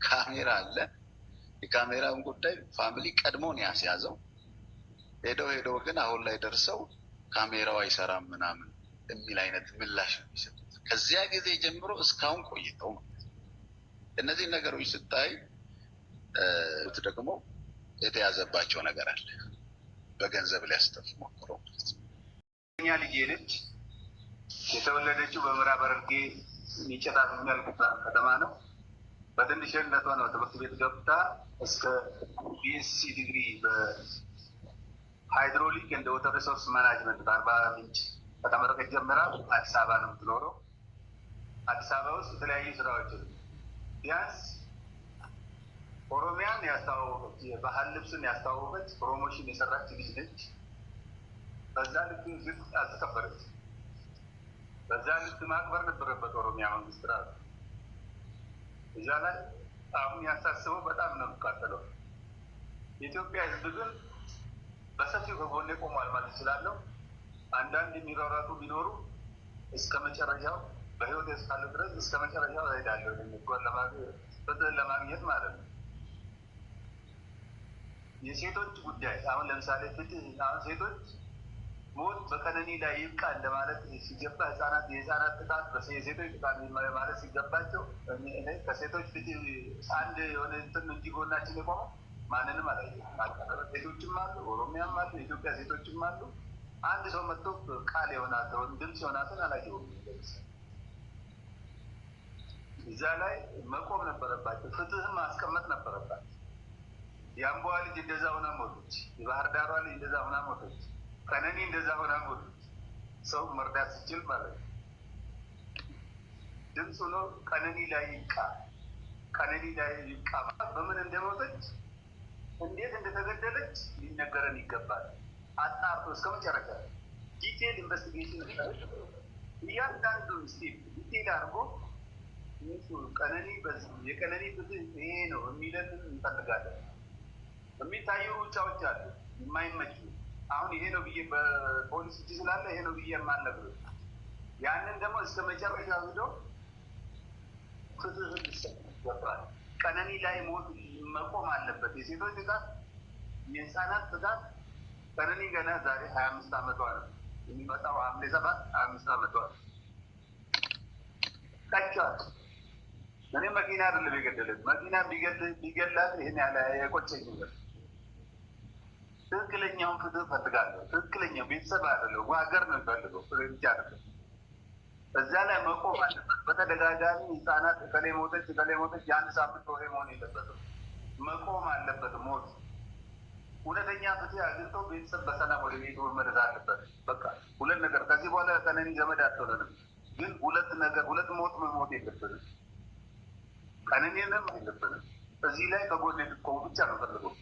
ካሜራ አለ። የካሜራውን ጉዳይ ፋሚሊ ቀድሞን ያስያዘው ሄደው ግን አሁን ላይ ደርሰው ካሜራው አይሰራም ምናምን የሚል አይነት ምላሽ ነው የሚሰጡት። ከዚያ ጊዜ ጀምሮ እስካሁን ቆይተው ማለት ነው። እነዚህ ነገሮች ስታይ ደግሞ የተያዘባቸው ነገር አለ። በገንዘብ ሊያስጠፍ ሞክሮ ማለት ነው። እኛ ልጅ ልጅ የተወለደችው በምዕራብ ሐረርጌ ሚጨታ የሚያልቅ ከተማ ነው። በትንሽነቷ ነው ትምህርት ቤት ገብታ እስከ ቢኤስሲ ዲግሪ በሃይድሮሊክ እንደ ወተር ሪሶርስ ማናጅመንት በአርባ ምንጭ ከተመረቀች ጀምራ አዲስ አበባ ነው የምትኖረው። አዲስ አበባ ውስጥ የተለያዩ ስራዎች ቢያንስ ኦሮሚያን ያስተዋወቀች፣ የባህል ልብስን ያስተዋወቀች፣ ፕሮሞሽን የሰራች ልጅ ነች። በዛ ልክ ዝቅ አልተከበረች። በዛ ልክ ማክበር ነበረበት ኦሮሚያ መንግስት ራሱ። እዛ ላይ አሁን ያሳስበው በጣም ነው የሚቃጠለው። የኢትዮጵያ ሕዝብ ግን በሰፊው ከጎኔ ቆሟል ማለት እችላለሁ። አንዳንድ የሚሯሯጡ ቢኖሩ እስከ መጨረሻው በህይወት እስካለ ድረስ እስከ መጨረሻው እሄዳለሁ ፍትህን ለማግኘት ማለት ነው። የሴቶች ጉዳይ አሁን ለምሳሌ ፍትህ አሁን ሴቶች ሞት በቀነኒ ላይ ይብቃ እንደማለት ሲገባ የህፃናት ጥቃት የሴቶች ጥቃት ማለት ሲገባቸው ከሴቶች ፍትህ አንድ የሆነ እንትን እንጂ ጎናችን የቆመው ማንንም አላየሁም። ሴቶችም አሉ፣ ኦሮሚያም አሉ፣ የኢትዮጵያ ሴቶችም አሉ። አንድ ሰው መጥቶ ቃል የሆናቸውን ድምፅ የሆናትን አላየሁም። እዛ ላይ መቆም ነበረባቸው፣ ፍትህም ማስቀመጥ ነበረባቸው። የአምቦዋ ልጅ እንደዛ ሆና ሞቶች፣ የባህር ዳሯ ልጅ እንደዛ ሆና ሞቶች፣ ቀነኒ እንደዛ ሆና ሞቶች። ሰው መርዳት ሲችል ማለት ነው። ድምፅ ሆኖ ቀነኒ ላይ ይብቃ፣ ቀነኒ ላይ ይብቃ በምን እንደሞተች እንዴት እንደተገደለች ሊነገረን ይገባል። አጣርቶ እስከ መጨረሻ ዲቴል ኢንቨስቲጌሽን እያንዳንዱ ስቴፕ ዲቴል አድርጎ ቀነኒ የቀነኒ ፍትህ ይሄ ነው የሚለን እንፈልጋለን። የሚታዩ ሩጫዎች አሉ የማይመቹ። አሁን ይሄ ነው ብዬ በፖሊስ እጅ ስላለ ይሄ ነው ብዬ የማልነግርህ፣ ያንን ደግሞ እስከ መጨረሻ ሄዶ ፍትህ ሊሰጥ ይገባል። ቀነኒ ላይ ሞት መቆም አለበት። የሴቶች ጥቃት፣ የህፃናት ጥቃት። ቀነኒ ገና ዛሬ 25 ዓመቷ ነው። የሚመጣው ሐምሌ 7 25 ዓመቷ ነው። ቀጫት እኔ መኪና አይደለም የገደለት፣ መኪና ቢገላት ይህን ያለ የቆጨኝ ነገር። ትክክለኛውን ፍትህ ፈልጋለሁ። ትክክለኛው ቤተሰብ አይደለም ሀገር ነው የሚፈልገው ብቻ አይደለም። እዛ ላይ መቆም አለበት። በተደጋጋሚ ህፃናት ከሌ ሞተች የአንድ ሳምንት ወሬ መሆን የለበትም። መቆም አለበት ሞት። እውነተኛ ፍትህ አግኝቶ ቤተሰብ በሰላም ወደ ቤቱ መመለስ አለበት። በቃ ሁለት ነገር ከዚህ በኋላ ቀነኒ ዘመድ አትሆነንም፣ ግን ሁለት ሞት መሞት የለብንም። ቀነኒንም የለብንም። እዚህ ላይ ከጎን ልትቆሙ ብቻ ነው ፈልገው።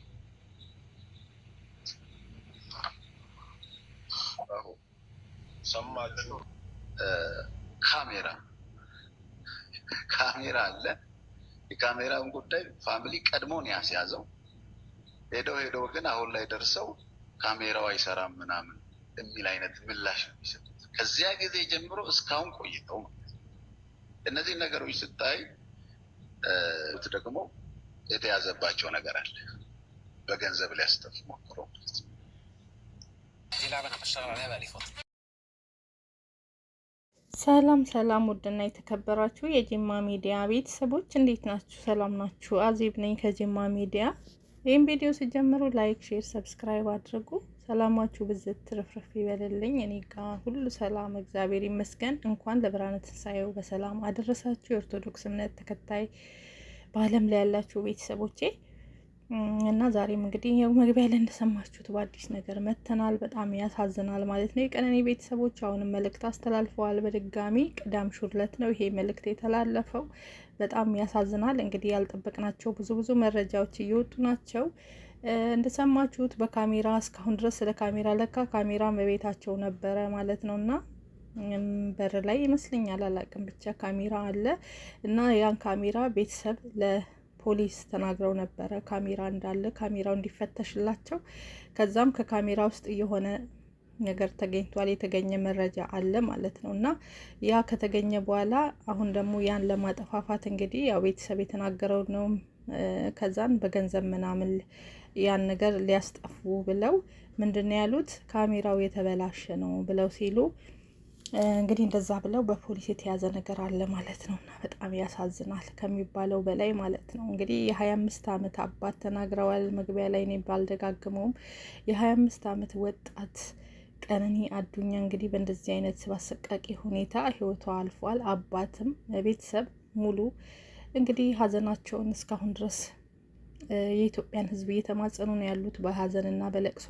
ሰማችሁ? ካሜራ አለ። የካሜራውን ጉዳይ ፋሚሊ ቀድሞን ያስያዘው ሄደው ግን አሁን ላይ ደርሰው ካሜራው አይሰራም ምናምን የሚል አይነት ምላሽ ነው የሚሰጡት። ከዚያ ጊዜ ጀምሮ እስካሁን ቆይተው ማለት ነው። እነዚህ ነገሮች ስታይ ደግሞ የተያዘባቸው ነገር አለ። በገንዘብ ሊያስጠፍ ሞክሮ ማለት ነው። ሰላም ውድና የተከበራችሁ የጂማ ሚዲያ ቤተሰቦች እንዴት ናችሁ? ሰላም ናችሁ? አዜብ ነኝ ከጂማ ሚዲያ። ይህም ቪዲዮ ሲጀምሩ ላይክ፣ ሼር፣ ሰብስክራይብ አድርጉ። ሰላማችሁ ብዝት ትርፍርፍ ይበልልኝ። እኔ ጋ ሁሉ ሰላም እግዚአብሔር ይመስገን። እንኳን ለብርሃነ ትንሣኤው በሰላም አደረሳችሁ። የኦርቶዶክስ እምነት ተከታይ በዓለም ላይ ያላችሁ ቤተሰቦቼ እና ዛሬም እንግዲህ ያው መግቢያ ላይ እንደሰማችሁት በአዲስ ነገር መተናል። በጣም ያሳዝናል ማለት ነው። የቀነኒ ቤተሰቦች አሁንም መልእክት አስተላልፈዋል። በድጋሚ ቅዳም ሹርለት ነው ይሄ መልእክት የተላለፈው። በጣም ያሳዝናል። እንግዲህ ያልጠበቅናቸው ብዙ መረጃዎች እየወጡ ናቸው። እንደሰማችሁት በካሜራ እስካሁን ድረስ ስለ ካሜራ ለካ ካሜራ በቤታቸው ነበረ ማለት ነው እና በር ላይ ይመስለኛል አላቅም፣ ብቻ ካሜራ አለ እና ያን ካሜራ ቤተሰብ ፖሊስ ተናግረው ነበረ ካሜራ እንዳለ ካሜራው እንዲፈተሽላቸው። ከዛም ከካሜራ ውስጥ የሆነ ነገር ተገኝቷል፣ የተገኘ መረጃ አለ ማለት ነው። እና ያ ከተገኘ በኋላ አሁን ደግሞ ያን ለማጠፋፋት እንግዲህ ያው ቤተሰብ የተናገረው ነው። ከዛን በገንዘብ ምናምን ያን ነገር ሊያስጠፉ ብለው ምንድነው ያሉት ካሜራው የተበላሸ ነው ብለው ሲሉ እንግዲህ እንደዛ ብለው በፖሊስ የተያዘ ነገር አለ ማለት ነው። እና በጣም ያሳዝናል ከሚባለው በላይ ማለት ነው። እንግዲህ የ25 ዓመት አባት ተናግረዋል መግቢያ ላይ እኔ ባልደጋግመውም የ25 ዓመት ወጣት ቀነኒ አዱኛ እንግዲህ በእንደዚህ አይነት አሰቃቂ ሁኔታ ህይወቷ አልፏል። አባትም ቤተሰብ ሙሉ እንግዲህ ሀዘናቸውን እስካሁን ድረስ የኢትዮጵያን ህዝብ እየተማጸኑ ነው ያሉት በሀዘንና በለቅሶ።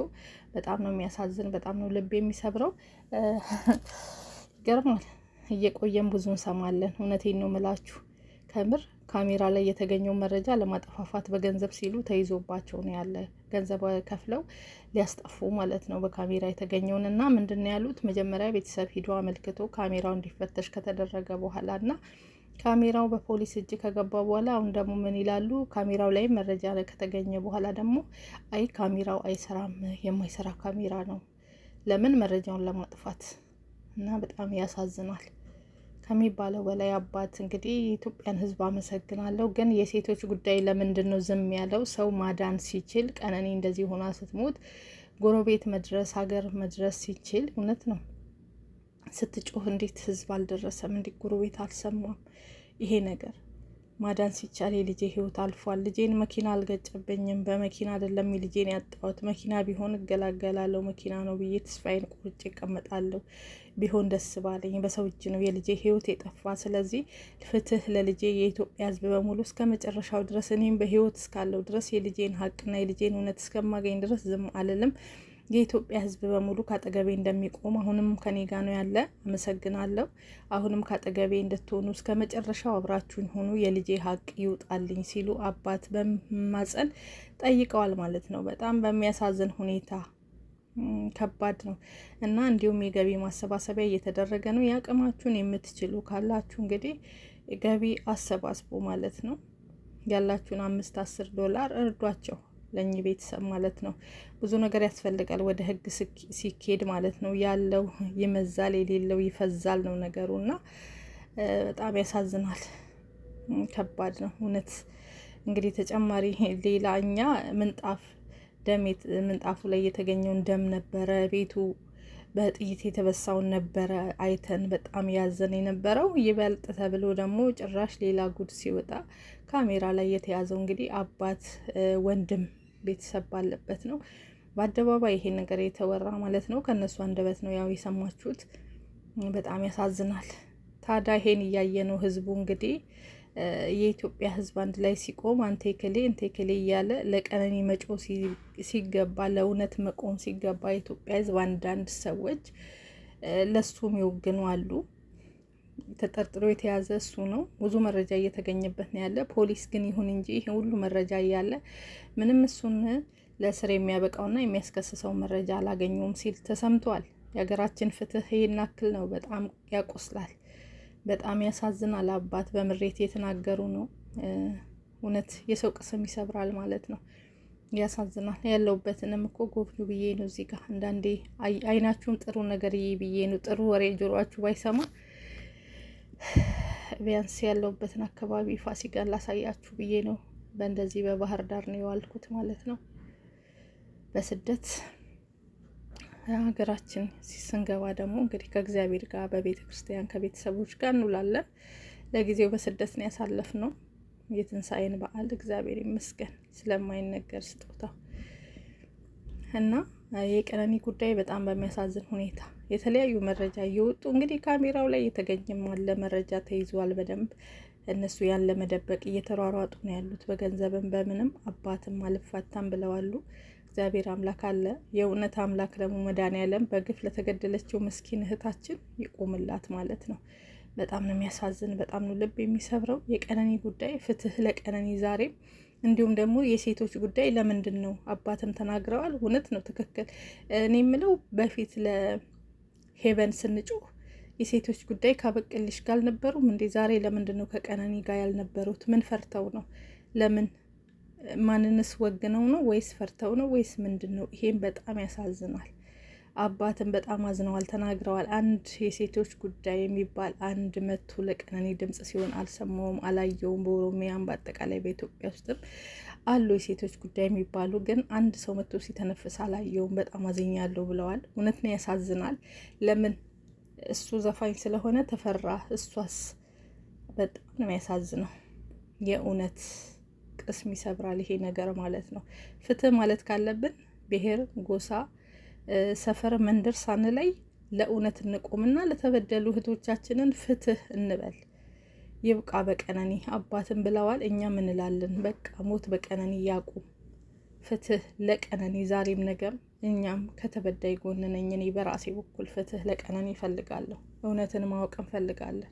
በጣም ነው የሚያሳዝን፣ በጣም ነው ልብ የሚሰብረው። ይገርማል። እየቆየን ብዙ እንሰማለን። እውነቴን ነው ምላችሁ። ከምር ካሜራ ላይ የተገኘው መረጃ ለማጠፋፋት በገንዘብ ሲሉ ተይዞባቸው ነው ያለ። ገንዘብ ከፍለው ሊያስጠፉ ማለት ነው በካሜራ የተገኘውን። እና ምንድነው ያሉት መጀመሪያ ቤተሰብ ሂዶ አመልክቶ ካሜራው እንዲፈተሽ ከተደረገ በኋላ እና ካሜራው በፖሊስ እጅ ከገባ በኋላ አሁን ደግሞ ምን ይላሉ? ካሜራው ላይ መረጃ ከተገኘ በኋላ ደግሞ አይ ካሜራው አይሰራም፣ የማይሰራ ካሜራ ነው። ለምን? መረጃውን ለማጥፋት። እና በጣም ያሳዝናል ከሚባለው በላይ። አባት እንግዲህ የኢትዮጵያን ህዝብ አመሰግናለሁ። ግን የሴቶች ጉዳይ ለምንድን ነው ዝም ያለው? ሰው ማዳን ሲችል ቀነኒ እንደዚህ ሆና ስትሞት ጎረቤት መድረስ ሀገር መድረስ ሲችል እውነት ነው ስትጮህ እንዴት ህዝብ አልደረሰም? እንዴት ጎረቤት አልሰማም? ይሄ ነገር ማዳን ሲቻል የልጄ ህይወት አልፏል። ልጄን መኪና አልገጨብኝም፣ በመኪና አይደለም ልጄን ያጣሁት። መኪና ቢሆን እገላገላለሁ፣ መኪና ነው ብዬ ተስፋዬን ቁርጭ እቀመጣለሁ። ቢሆን ደስ ባለኝ። በሰው እጅ ነው የልጄ ህይወት የጠፋ። ስለዚህ ፍትህ ለልጄ። የኢትዮጵያ ህዝብ በሙሉ እስከ መጨረሻው ድረስ እኔም በህይወት እስካለው ድረስ የልጄን ሀቅና የልጄን እውነት እስከማገኝ ድረስ ዝም አልልም። የኢትዮጵያ ህዝብ በሙሉ ካጠገቤ እንደሚቆም አሁንም ከኔ ጋር ነው ያለ። አመሰግናለሁ። አሁንም ካጠገቤ እንድትሆኑ እስከ መጨረሻው አብራችሁኝ ሆኑ፣ የልጄ ሀቅ ይውጣልኝ ሲሉ አባት በማጸን ጠይቀዋል ማለት ነው። በጣም በሚያሳዝን ሁኔታ ከባድ ነው እና እንዲሁም የገቢ ማሰባሰቢያ እየተደረገ ነው። የአቅማችሁን የምትችሉ ካላችሁ እንግዲህ ገቢ አሰባስቡ ማለት ነው። ያላችሁን $5-10 እርዷቸው ለእኚህ ቤተሰብ ማለት ነው። ብዙ ነገር ያስፈልጋል ወደ ህግ ሲኬድ ማለት ነው። ያለው ይመዛል፣ የሌለው ይፈዛል ነው ነገሩ። እና በጣም ያሳዝናል። ከባድ ነው እውነት። እንግዲህ ተጨማሪ ሌላ እኛ ምንጣፉ ላይ የተገኘውን ደም ነበረ፣ ቤቱ በጥይት የተበሳውን ነበረ አይተን በጣም ያዘን የነበረው። ይበልጥ ተብሎ ደግሞ ጭራሽ ሌላ ጉድ ሲወጣ ካሜራ ላይ የተያዘው እንግዲህ አባት ወንድም ቤተሰብ ባለበት ነው። በአደባባይ ይሄን ነገር የተወራ ማለት ነው። ከነሱ አንደበት ነው ያው የሰማችሁት። በጣም ያሳዝናል። ታዲያ ይሄን እያየ ነው ህዝቡ እንግዲህ የኢትዮጵያ ህዝብ አንድ ላይ ሲቆም አንተ ክሌ እያለ ለቀነኒ መጮ ሲገባ፣ ለእውነት መቆም ሲገባ የኢትዮጵያ ህዝብ አንዳንድ ሰዎች ለሱም ይወግኑ አሉ። ተጠርጥሮ የተያዘ እሱ ነው። ብዙ መረጃ እየተገኘበት ነው ያለ። ፖሊስ ግን ይሁን እንጂ ይሄ ሁሉ መረጃ እያለ ምንም እሱን ለስር የሚያበቃውና የሚያስከስሰው መረጃ አላገኘውም ሲል ተሰምቷል። የሀገራችን ፍትህ ይሄን ያክል ነው። በጣም ያቆስላል። በጣም ያሳዝናል። አባት በምሬት የተናገሩ ነው። እውነት የሰው ቅስም ይሰብራል ማለት ነው። ያሳዝናል። ያለውበትንም እኮ ጎብኙ ብዬ ነው እዚህ ጋር አንዳንዴ አይናችሁም ጥሩ ነገር ብዬ ነው። ጥሩ ወሬ ጆሮአችሁ ባይሰማ ቢያንስ ያለውበትን አካባቢ ፋሲካን ላሳያችሁ ብዬ ነው። በእንደዚህ በባህር ዳር ነው የዋልኩት ማለት ነው። በስደት ሀገራችን ስንገባ ደግሞ እንግዲህ ከእግዚአብሔር ጋር በቤተ ክርስቲያን ከቤተሰቦች ጋር እንውላለን። ለጊዜው በስደት ነው ያሳለፍነው የትንሣኤን በዓል። እግዚአብሔር ይመስገን ስለማይነገር ስጦታ እና የቀነኒ ጉዳይ በጣም በሚያሳዝን ሁኔታ የተለያዩ መረጃ እየወጡ እንግዲህ ካሜራው ላይ የተገኘም አለ መረጃ ተይዟል በደንብ። እነሱ ያን ለመደበቅ እየተሯሯጡ ነው ያሉት በገንዘብም በምንም። አባትም አልፋታም ብለዋሉ። እግዚአብሔር አምላክ አለ። የእውነት አምላክ ደግሞ መድኃኒዓለም በግፍ ለተገደለችው ምስኪን እህታችን ይቆምላት ማለት ነው። በጣም ነው የሚያሳዝን፣ በጣም ነው ልብ የሚሰብረው የቀነኒ ጉዳይ። ፍትህ ለቀነኒ ዛሬም። እንዲሁም ደግሞ የሴቶች ጉዳይ ለምንድን ነው? አባትም ተናግረዋል። እውነት ነው፣ ትክክል። እኔ የምለው በፊት ለሄቨን ስንጮህ የሴቶች ጉዳይ ካበቅልሽ ጋር አልነበሩም እንዴ? ዛሬ ለምንድን ነው ከቀነኒ ጋር ያልነበሩት? ምን ፈርተው ነው? ለምን? ማንንስ ወግነው ነው ወይስ ፈርተው ነው ወይስ ምንድን ነው? ይሄም በጣም ያሳዝናል። አባትን በጣም አዝነዋል፣ ተናግረዋል። አንድ የሴቶች ጉዳይ የሚባል አንድ መቶ ለቀነኒ ድምጽ ሲሆን አልሰማውም፣ አላየውም። በኦሮሚያም በአጠቃላይ በኢትዮጵያ ውስጥም አሉ የሴቶች ጉዳይ የሚባሉ ግን አንድ ሰው መቶ ሲተነፍስ አላየውም። በጣም አዝኛለሁ ብለዋል። እውነት ነው፣ ያሳዝናል። ለምን እሱ ዘፋኝ ስለሆነ ተፈራ፣ እሷስ በጣም ነው የሚያሳዝነው። የእውነት ቅስም ይሰብራል ይሄ ነገር ማለት ነው። ፍትህ ማለት ካለብን ብሔር፣ ጎሳ፣ ሰፈር፣ መንደር ሳንለይ ለእውነት እንቆምና ለተበደሉ እህቶቻችንን ፍትህ እንበል። ይብቃ በቀነኒ። አባትን ብለዋል፣ እኛም እንላለን። በቃ ሞት በቀነኒ ያቁም። ፍትህ ለቀነኒ ዛሬም ነገም። እኛም ከተበዳይ ጎን ነኝ። እኔ በራሴ በኩል ፍትህ ለቀነኒ እፈልጋለሁ። እውነትን ማወቅ እንፈልጋለን።